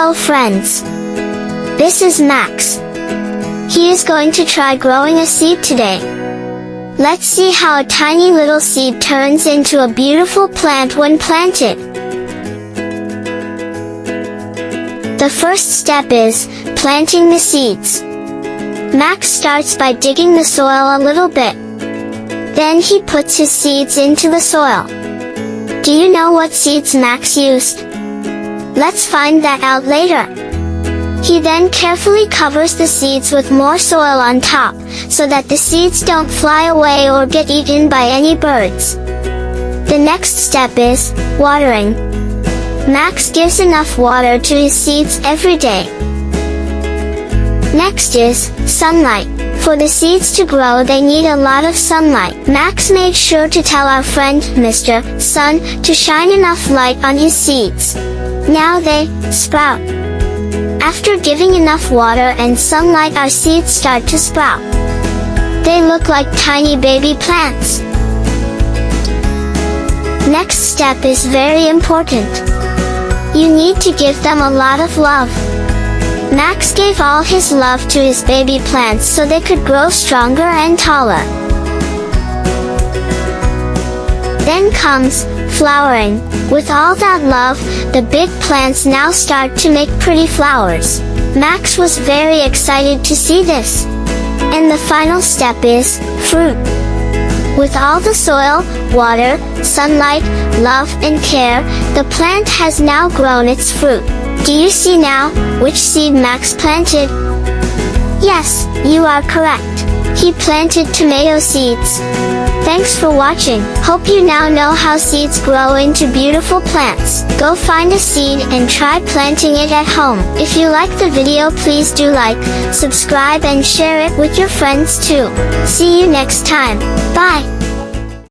Hello friends. This is Max. He is going to try growing a seed today. Let's see how a tiny little seed turns into a beautiful plant when planted. The first step is planting the seeds. Max starts by digging the soil a little bit. Then he puts his seeds into the soil. Do you know what seeds Max used? Let's find that out later. He then carefully covers the seeds with more soil on top, so that the seeds don't fly away or get eaten by any birds. The next step is watering. Max gives enough water to his seeds every day. Next is sunlight. For the seeds to grow, they need a lot of sunlight. Max made sure to tell our friend, Mr. Sun, to shine enough light on his seeds. Now they sprout. After giving enough water and sunlight, our seeds start to sprout. They look like tiny baby plants. Next step is very important. You need to give them a lot of love. Max gave all his love to his baby plants so they could grow stronger and taller. Then comes flowering. With all that love, the big plants now start to make pretty flowers. Max was very excited to see this. And the final step is fruit. With all the soil, water, sunlight, love and care, the plant has now grown its fruit. Do you see now which seed Max planted? Yes, you are correct. He planted tomato seeds. Thanks for watching. Hope you now know how seeds grow into beautiful plants. Go find a seed and try planting it at home. If you like the video, please do like, subscribe and share it with your friends too. See you next time. Bye.